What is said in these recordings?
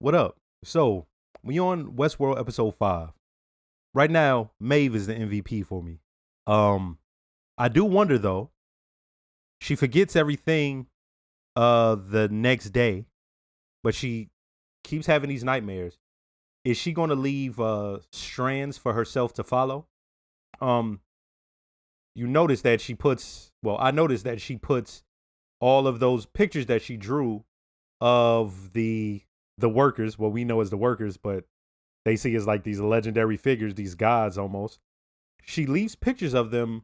What up? So, we on Westworld episode 5. Right now, Maeve is the MVP for me. I do wonder though, she forgets everything the next day, but she keeps having these nightmares. Is she going to leave strands for herself to follow? Um you notice that she puts I noticed that she puts all of those pictures that she drew of the workers, what we know as the workers, but they see as like these legendary figures, these gods almost. She leaves pictures of them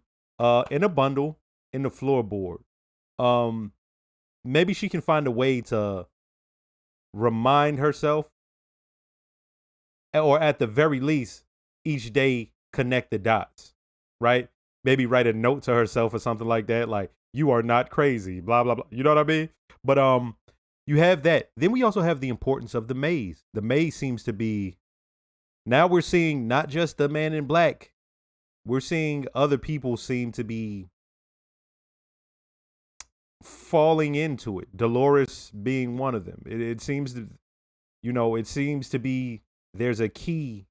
in a bundle in the floorboard. Um Maybe she can find a way to remind herself, or at the very least, each day connect the dots, right? Maybe write a note to herself or something like that, like you are not crazy, blah blah blah. You know what I mean? But you have that. Then we also have the importance of the maze. The maze seems to be, now we're seeing not just the man in black. We're seeing other people seem to be falling into it. Dolores being one of them. It seems to, it seems to be there's a key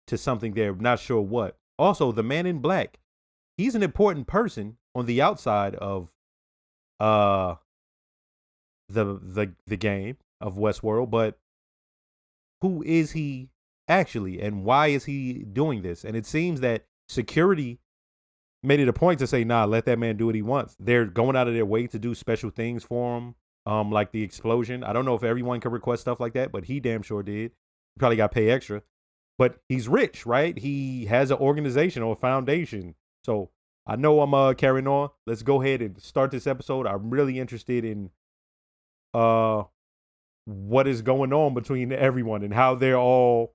to something there. Not sure what. Also, the man in black, he's an important person on the outside of the game of Westworld, but who is he actually, and why is he doing this? And it seems that security made it a point to say, nah, let that man do what he wants. They're going out of their way to do special things for him, like the explosion. I don't know if everyone can request stuff like that, but he damn sure did. He probably got to pay extra. But he's rich, right? He has an organization or a foundation. So I know I'm carrying on. Let's go ahead and start this episode. I'm really interested in what is going on between everyone and how they're all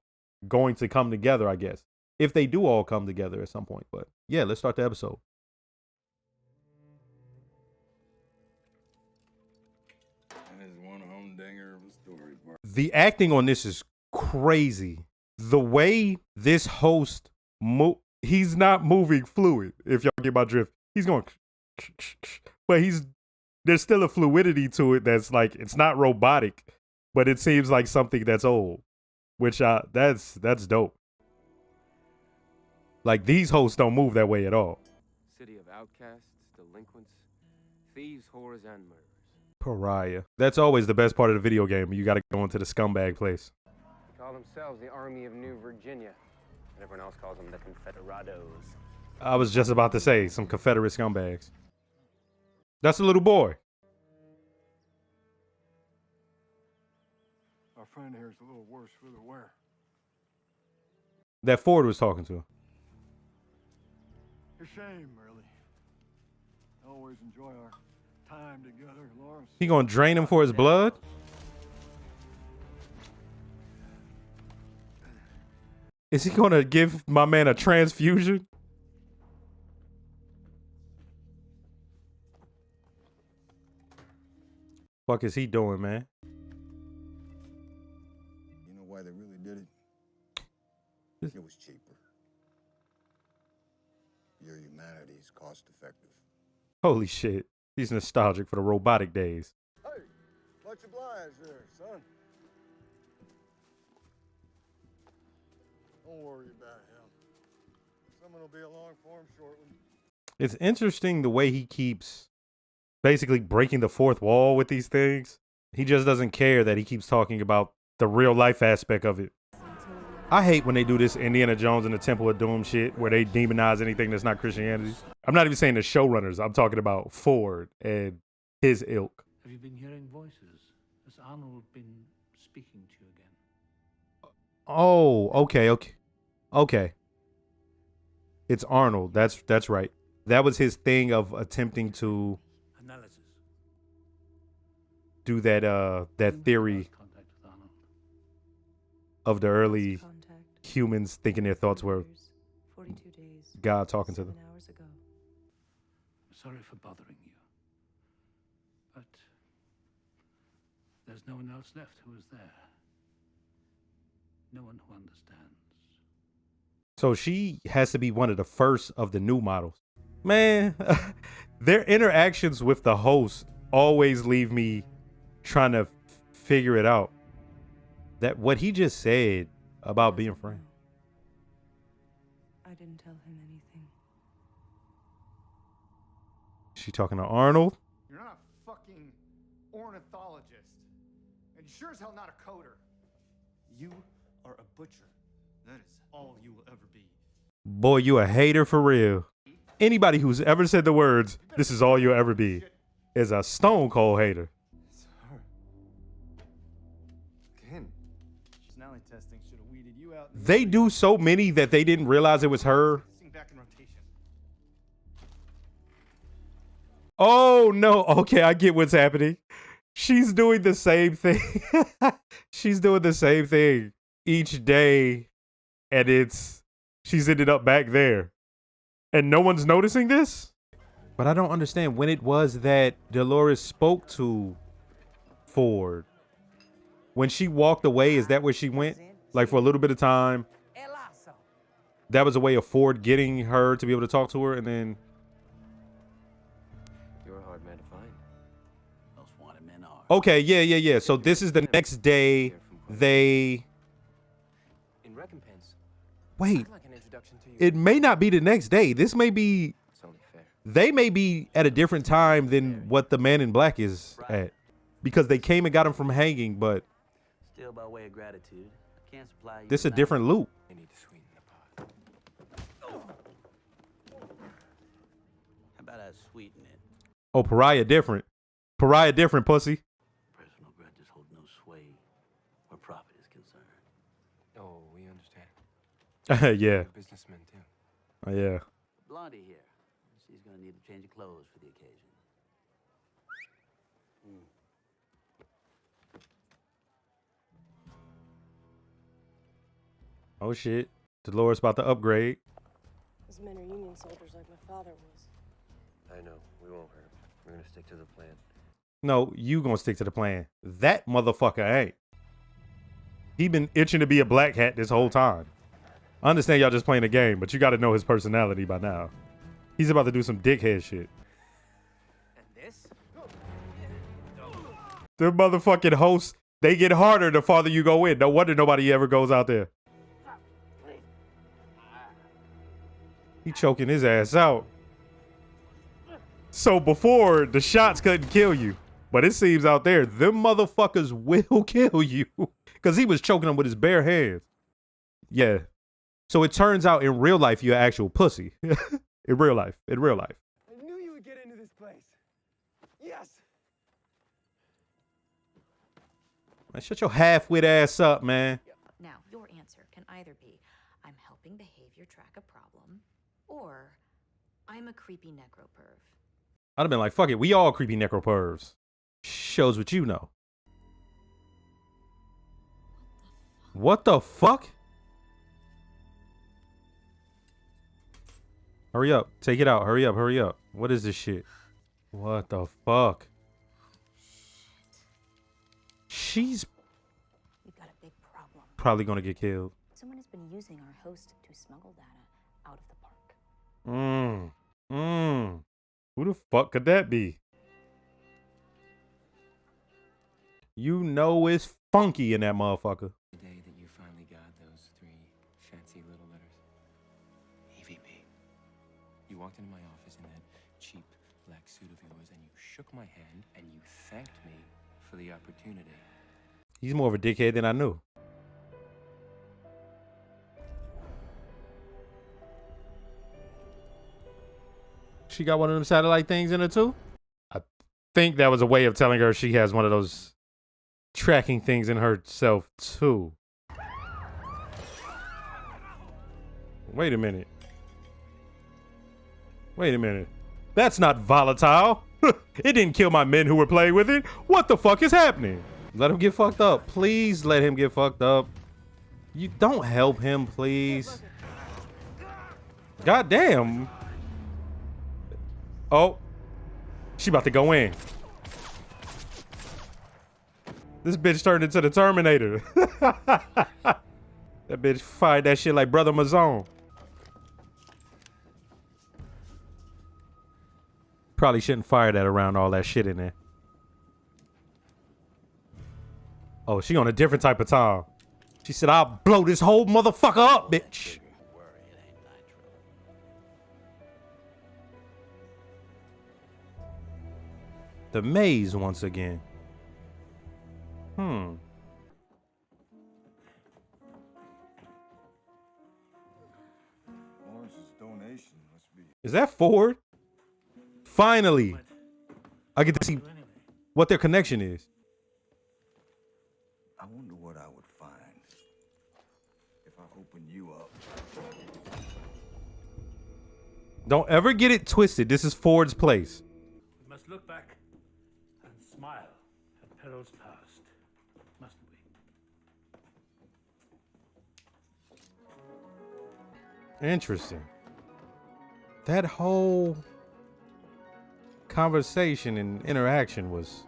going to come together, I guess. If they do all come together at some point. But yeah, let's start the episode. That is one humdinger of a story, bro. The acting on this is crazy. The way this host he's not moving fluid, if y'all get my drift. He's going but there's still a fluidity to it that's like, it's not robotic, but it seems like something that's old, which that's dope. Like, these hosts don't move that way at all. City of outcasts, delinquents, thieves, whores, and murderers. Pariah. That's always the best part of the video game. You got to go into the scumbag place. They call themselves the Army of New Virginia, and everyone else calls them the Confederados. I was just about to say, some Confederate scumbags. That's a little boy. Our friend here is a little worse for the wear. That Ford was talking to. A shame, really. I always enjoy our time together, Lawrence. He gonna drain him for his blood? Is he gonna give my man a transfusion? Fuck is he doing, man? You know why they really did it? It was cheaper. Your humanity is cost effective. Holy shit. He's nostalgic for the robotic days. Hey, much obliged there, son. Don't worry about him. Someone will be along for him shortly. It's interesting the way he keeps basically breaking the fourth wall with these things. He just doesn't care that he keeps talking about the real life aspect of it. I hate when they do this Indiana Jones and the Temple of Doom shit where they demonize anything that's not Christianity. I'm not even saying the showrunners. I'm talking about Ford and his ilk. Have you been hearing voices? Has Arnold been speaking to you again? Oh, okay. It's Arnold. That's right. That was his thing of attempting to Analysis. do that theory Contact with Arnold. of the early humans thinking their thoughts were 42 days. God talking to them. 7 hours ago. Sorry for bothering you. But there's no one else left who is there. No one who understands. So she has to be one of the first of the new models. Man, their interactions with the host always leave me trying to figure it out. That what he just said about being friends. I didn't tell him anything. She talking to Arnold? You're not a fucking ornithologist. And you sure as hell not a coder. You are a butcher. That is all you will ever be. Boy, you a hater for real. Anybody who's ever said the words, "This is all you'll ever be," is a stone cold hater. It's her. Again. Personality testing should have weeded you out. They do so many that they didn't realize it was her. Back in rotation. Oh no. Okay, I get what's happening. She's doing the same thing. She's doing the same thing each day. And she's ended up back there. And no one's noticing this? But I don't understand when it was that Dolores spoke to Ford. When she walked away, is that where she went? Like for a little bit of time. That was a way of Ford getting her to be able to talk to her, and then You're a hard man to find. Most wanted men are. okay, yeah. So this is the next day. They In recompense, wait. I'd like an introduction to you. It may not be the next day. This may be. It's only fair. They may be at a different time than what the Man in Black is at, because they came and got him from hanging. But Still, by way of gratitude, I can't supply you. this a with different loop. I need to sweeten the pot. How about I sweeten it? Oh, pariah different. Pariah different, pussy. Personal grudges hold no sway where profit is concerned. Oh, we understand. Yeah. You're businessmen too. Oh, yeah. Blondie here. She's gonna need a change of clothes for the occasion. Oh shit. Dolores about to upgrade. Those men are Union soldiers like my father was. I know. We won't hurt him. We're gonna stick to the plan. No, you gonna stick to the plan. That motherfucker ain't. He been itching to be a black hat this whole time. I understand y'all just playing a game, but you gotta know his personality by now. He's about to do some dickhead shit. And this? The motherfucking hosts, they get harder the farther you go in. No wonder nobody ever goes out there. He choking his ass out. So before, the shots couldn't kill you. But it seems out there, them motherfuckers will kill you. Because he was choking them with his bare hands. Yeah. So it turns out in real life, you're an actual pussy. In real life. In real life. I knew you would get into this place. Yes. Man, shut your half-wit ass up, man. Now, your answer can either be, I'm helping behavior track a problem, or I'm a creepy necroperv. I'd have been like, fuck it, we all creepy necropervs. Shows what you know. What the fuck? Hurry up, take it out, hurry up, hurry up. What is this shit? What the fuck? She's We've got a big problem. probably gonna get killed. Someone has been using our host to smuggle data out of the park. Who the fuck could that be? You know it's funky in that motherfucker. The day that you finally got those 3 fancy little letters. EVP. You walked into my office in that cheap black suit of yours and you shook my hand and you thanked me for the opportunity. He's more of a dickhead than I knew. She got one of them satellite things in her too? I think that was a way of telling her she has one of those tracking things in herself too. Wait a minute. Wait a minute. That's not volatile. It didn't kill my men who were playing with it. What the fuck is happening? Let him get fucked up. Please let him get fucked up. You don't help him, please. God damn. Oh. She about to go in. This bitch turned into the Terminator. That bitch fired that shit like Brother Mazone. Probably shouldn't fire that around all that shit in there. Oh, she on a different type of time. She said, I'll blow this whole motherfucker up, bitch. The maze once again. Lawrence's donation must be. Is that Ford? Finally, I get to see what their connection is. I wonder what I would find if I opened you up. Don't ever get it twisted. This is Ford's place. We must look back and smile at perils past, mustn't we? Interesting. That whole conversation and interaction was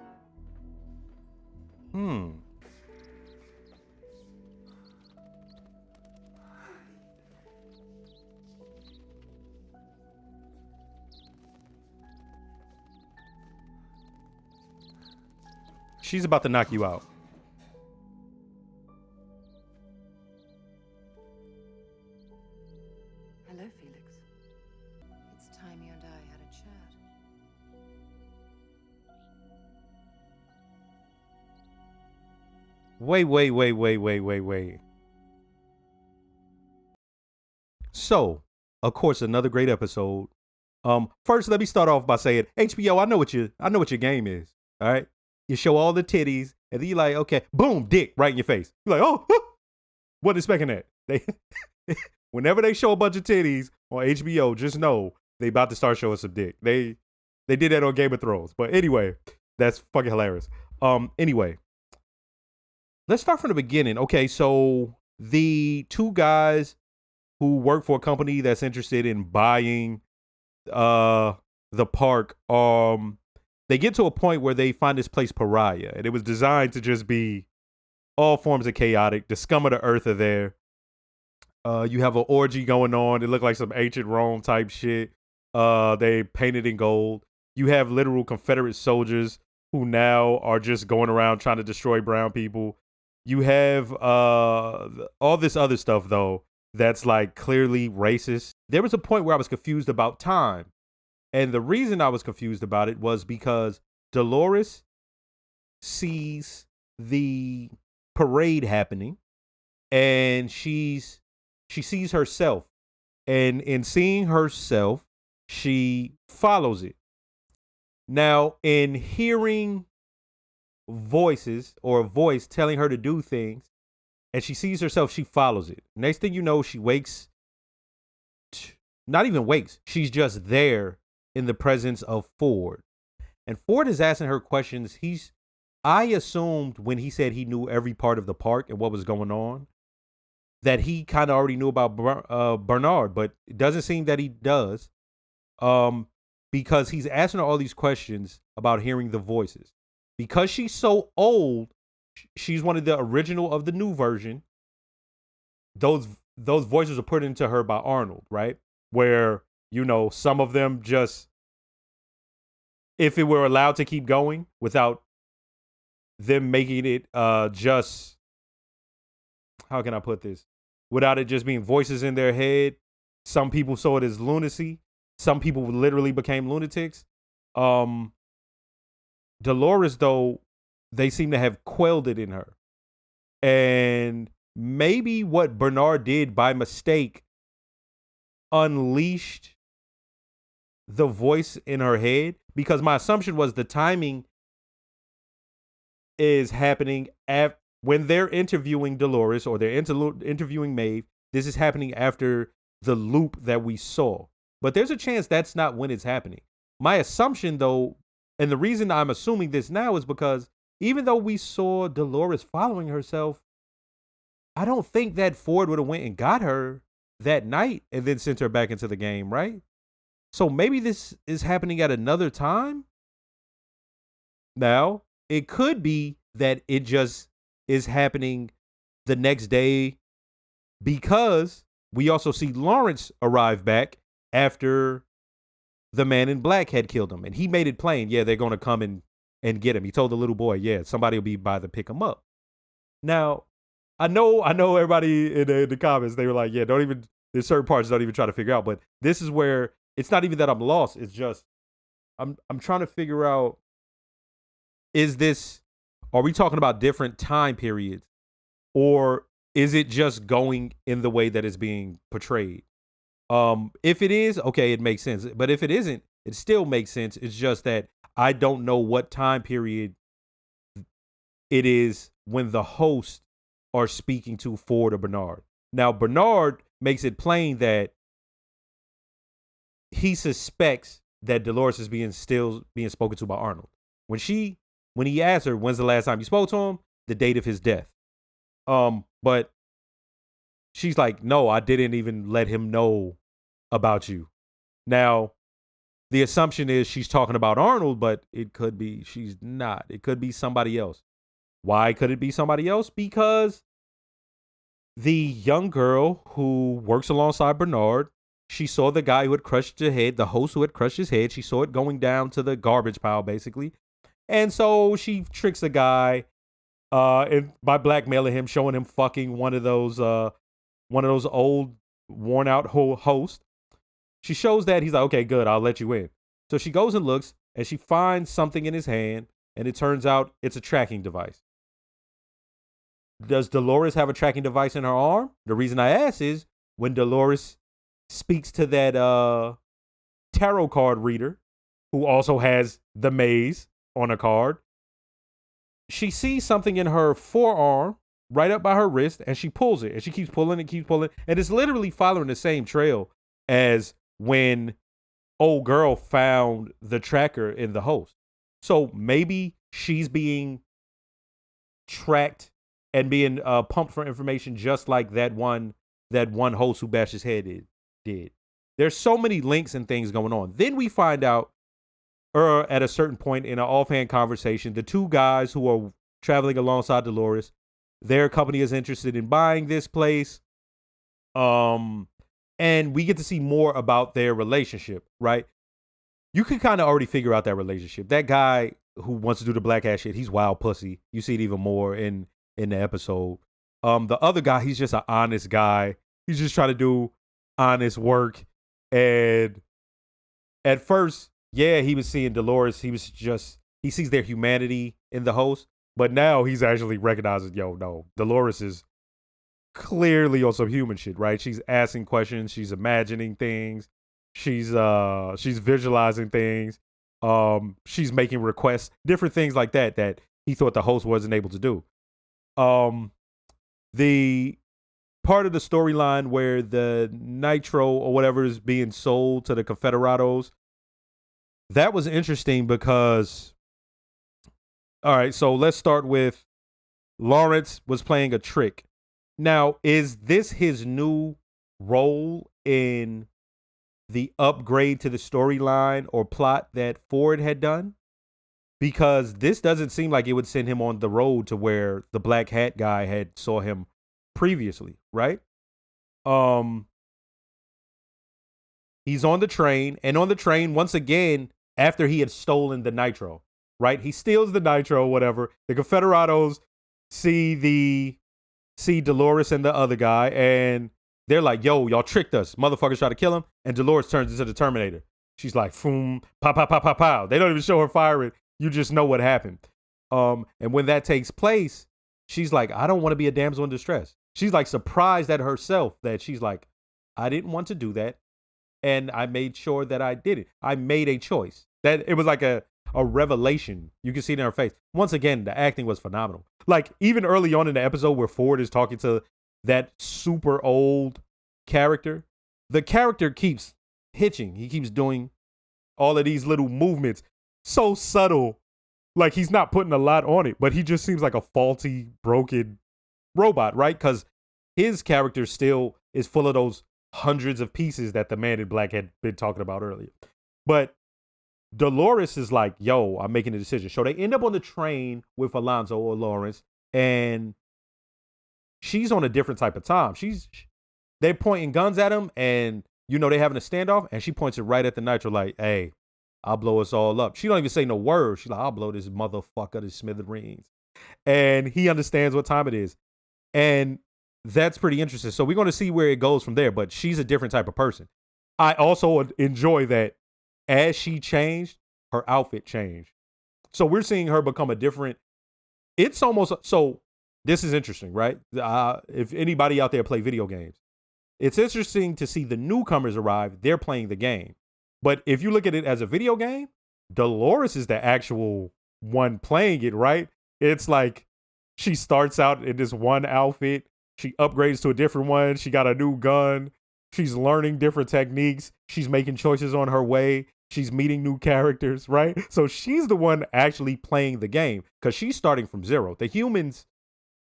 She's about to knock you out. Hello, Felix. It's time you and I had a chat. Wait. So, of course, another great episode. First, let me start off by saying, HBO, I know what your game is. All right, you show all the titties, and then you're like, okay, boom, dick right in your face. You're like, oh, wasn't expecting that. They, whenever they show a bunch of titties on HBO, just know they about to start showing some dick. They did that on Game of Thrones, but anyway, that's fucking hilarious. Anyway, let's start from the beginning. Okay, so the two guys who work for a company that's interested in buying the park, they get to a point where they find this place Pariah, and it was designed to just be all forms of chaotic. The scum of the earth are there. You have an orgy going on. It looked like some ancient Rome type shit. They painted in gold. You have literal Confederate soldiers who now are just going around trying to destroy brown people. You have all this other stuff, though, that's like clearly racist. There was a point where I was confused about time. And the reason I was confused about it was because Dolores sees the parade happening and she sees herself. And in seeing herself, she follows it. Now, in hearing voices or a voice telling her to do things, and she sees herself, she follows it. Next thing you know, she wakes, not even wakes, she's just there in the presence of Ford. And Ford is asking her questions. I assumed when he said he knew every part of the park and what was going on, that he kind of already knew about Bernard, but it doesn't seem that he does, because he's asking her all these questions about hearing the voices. Because she's so old, she's one of the original of the new version. Those voices are put into her by Arnold, right? Where, you know, some of them just, if it were allowed to keep going without them making it just, how can I put this? Without it just being voices in their head. Some people saw it as lunacy. Some people literally became lunatics. Dolores, though, they seem to have quelled it in her. And maybe what Bernard did by mistake unleashed the voice in her head, because my assumption was the timing is happening when they're interviewing Dolores or they're interviewing Maeve. This is happening after the loop that we saw. But there's a chance that's not when it's happening. My assumption, though, and the reason I'm assuming this now is because even though we saw Dolores following herself, I don't think that Ford would have went and got her that night and then sent her back into the game, right? So maybe this is happening at another time. Now, it could be that it just is happening the next day, because we also see Lawrence arrive back after the man in black had killed him. And he made it plain, yeah, they're going to come and get him. He told the little boy, yeah, somebody will be by to pick him up. Now, I know everybody in the comments, they were like, yeah, don't even, there's certain parts don't even try to figure out. But this is where it's not even that I'm lost. It's just I'm trying to figure out, are we talking about different time periods, or is it just going in the way that it's being portrayed? If it is, okay, it makes sense. But if it isn't, it still makes sense. It's just that I don't know what time period it is when the hosts are speaking to Ford or Bernard. Now, Bernard makes it plain that he suspects that Dolores is being spoken to by Arnold. When he asked her, when's the last time you spoke to him? The date of his death. But she's like, no, I didn't even let him know about you. Now, the assumption is she's talking about Arnold, but it could be she's not. It could be somebody else. Why could it be somebody else? Because the young girl who works alongside Bernard, she saw the guy who had crushed his head, the host who had crushed his head. She saw it going down to the garbage pile, basically. And so she tricks the guy and by blackmailing him, showing him fucking one of those old, worn out hosts. She shows that. He's like, okay, good, I'll let you in. So she goes and looks, and she finds something in his hand, and it turns out it's a tracking device. Does Dolores have a tracking device in her arm? The reason I ask is when Dolores speaks to that tarot card reader, who also has the maze on a card, she sees something in her forearm right up by her wrist, and she pulls it, and she keeps pulling and it's literally following the same trail as when old girl found the tracker in the host. So maybe she's being tracked and being pumped for information just like that one host who bashed his head did. There's so many links and things going on. Then we find out at a certain point in an offhand conversation, the two guys who are traveling alongside Dolores, their company is interested in buying this place. And we get to see more about their relationship, right? You can kind of already figure out that relationship. That guy who wants to do the black ass shit, he's wild pussy. You see it even more in the episode. The other guy, he's just an honest guy. He's just trying to do honest work. And at first, yeah, he was seeing Dolores. He sees their humanity in the host. But now he's actually recognizing, yo, no, Dolores is clearly on some human shit, right? She's asking questions. She's imagining things. She's visualizing things. She's making requests, different things like that he thought the host wasn't able to do. The part of the storyline where the nitro or whatever is being sold to the Confederados, that was interesting because, all right, so let's start with Lawrence was playing a trick. Now, is this his new role in the upgrade to the storyline or plot that Ford had done? Because this doesn't seem like it would send him on the road to where the black hat guy had saw him previously, right? He's on the train, and on the train, once again, after he had stolen the nitro, right? He steals the nitro, whatever. The Confederados see Dolores and the other guy, and they're like, yo, y'all tricked us. Motherfuckers try to kill him, and Dolores turns into the Terminator. She's like, boom, pow, pow, pow, pow, pow. They don't even show her firing. You just know what happened. And when that takes place, she's like, I don't want to be a damsel in distress. She's like surprised at herself that she's like, I didn't want to do that. And I made sure that I did it. I made a choice. That it was like a revelation. You can see it in her face. Once again, the acting was phenomenal. Like even early on in the episode where Ford is talking to that super old character, the character keeps hitching. He keeps doing all of these little movements. So subtle. Like he's not putting a lot on it, but he just seems like a faulty, broken robot, right? Because his character still is full of those hundreds of pieces that the man in black had been talking about earlier. But Dolores is like, yo, I'm making a decision. So they end up on the train with Alonzo or Lawrence, and she's on a different type of time. They're pointing guns at him, and they're having a standoff, and she points it right at the nitro like, hey, I'll blow us all up. She don't even say no word. She's like, I'll blow this motherfucker to smithereens. and he understands what time it is. And that's pretty interesting. So we're going to see where it goes from there, but she's a different type of person. I also enjoy that as she changed, her outfit changed. So we're seeing her become a different, it's almost, so this is interesting, right? If anybody out there play video games, it's interesting to see the newcomers arrive. They're playing the game. But if you look at it as a video game, Dolores is the actual one playing it, right? It's like she starts out in this one outfit. She upgrades to a different one. She got a new gun. She's learning different techniques. She's making choices on her way. She's meeting new characters, right? So she's the one actually playing the game because she's starting from zero. The humans,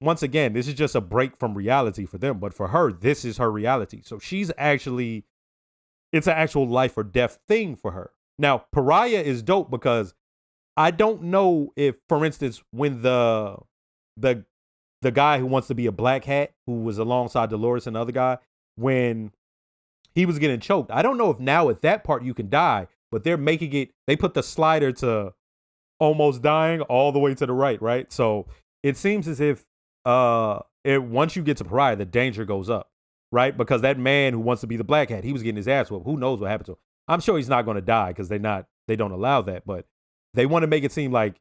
once again, this is just a break from reality for them. But for her, this is her reality. So she's actually, it's an actual life or death thing for her. Now, Pariah is dope because I don't know if, for instance, when the guy who wants to be a black hat, who was alongside Dolores and the other guy, when he was getting choked, I don't know if now at that part you can die, but they're making it, they put the slider to almost dying all the way to the right? So it seems as if once you get to Pariah, the danger goes up, right? Because that man who wants to be the black hat, he was getting his ass whooped. Who knows what happened to him? I'm sure he's not going to die because they don't allow that, but they want to make it seem like,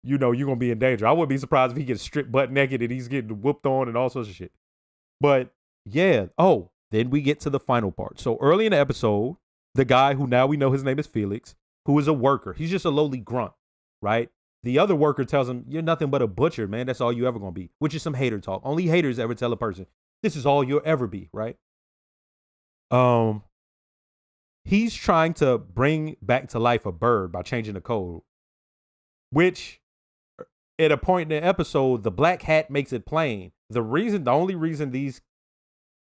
you know, you're going to be in danger. I wouldn't be surprised if he gets stripped butt naked and he's getting whooped on and all sorts of shit. But yeah. Oh, then we get to the final part. So early in the episode, the guy who now we know his name is Felix, who is a worker. He's just a lowly grunt, right? The other worker tells him, you're nothing but a butcher, man. That's all you ever going to be, which is some hater talk. Only haters ever tell a person, this is all you'll ever be, right? He's trying to bring back to life a bird by changing the code, which at a point in the episode, the black hat makes it plain. The only reason these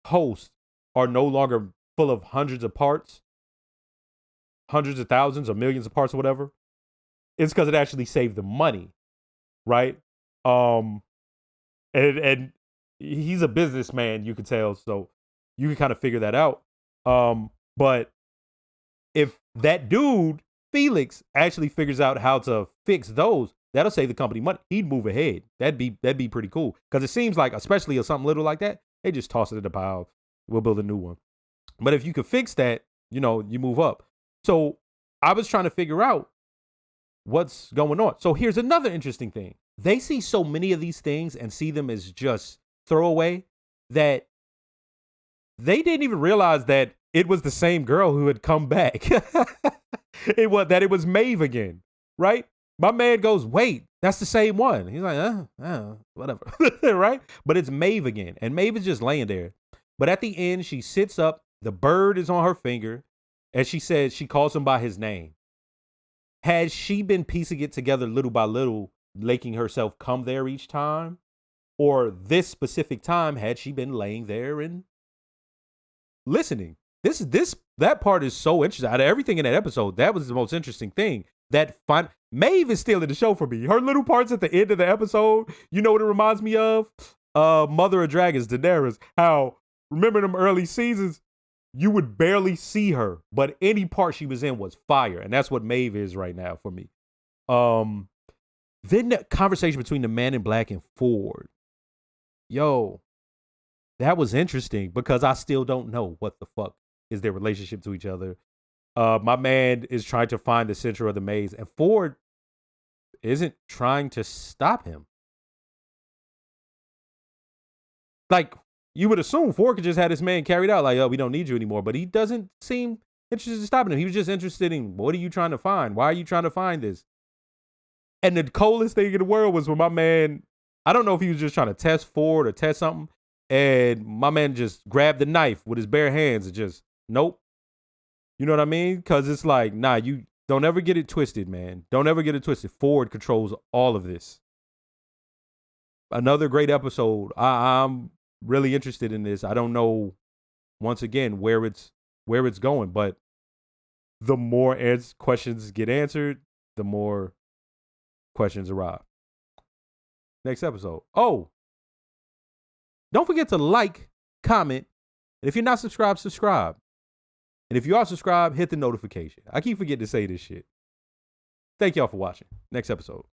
hosts are no longer full of hundreds of parts, hundreds of thousands or millions of parts or whatever, it's because it actually saved them money, right? And he's a businessman, you could tell, so you can kind of figure that out. But if that dude, Felix, actually figures out how to fix those, that'll save the company money. He'd move ahead. That'd be pretty cool. Because it seems like, especially if something little like that, they just toss it in the pile. We'll build a new one. But if you could fix that, you know, you move up. So I was trying to figure out what's going on. So here's another interesting thing. They see so many of these things and see them as just throwaway that they didn't even realize that it was the same girl who had come back. It was Maeve again, right? My man goes, wait, that's the same one. He's like, whatever, right? But it's Maeve again. And Maeve is just laying there. But at the end, she sits up. The bird is on her finger. And she says, she calls him by his name. Has she been piecing it together little by little, making herself come there each time? Or this specific time, had she been laying there and listening? That part is so interesting. Out of everything in that episode, that was the most interesting thing. Maeve is stealing the show for me. Her little parts at the end of the episode, you know what it reminds me of? Mother of Dragons, Daenerys. How, remember them early seasons, you would barely see her, but any part she was in was fire. And that's what Maeve is right now for me. Then the conversation between the Man in Black and Ford. Yo, that was interesting because I still don't know what the fuck is their relationship to each other. My man is trying to find the center of the maze, and Ford isn't trying to stop him. Like, you would assume Ford could just have this man carried out, like, oh, we don't need you anymore. But he doesn't seem interested in stopping him. He was just interested in, what are you trying to find? Why are you trying to find this? And the coolest thing in the world was when my man, I don't know if he was just trying to test Ford or test something, and my man just grabbed the knife with his bare hands and just, nope. You know what I mean? Because it's like, nah, you don't ever get it twisted, man. Don't ever get it twisted. Ford controls all of this. Another great episode. I'm really interested in this. I don't know, once again, where it's going, but the more questions get answered, the more questions arrive. Next episode. Oh, don't forget to like, comment, and if you're not subscribed, subscribe. And if you are subscribed, hit the notification. I keep forgetting to say this shit. Thank y'all for watching. Next episode.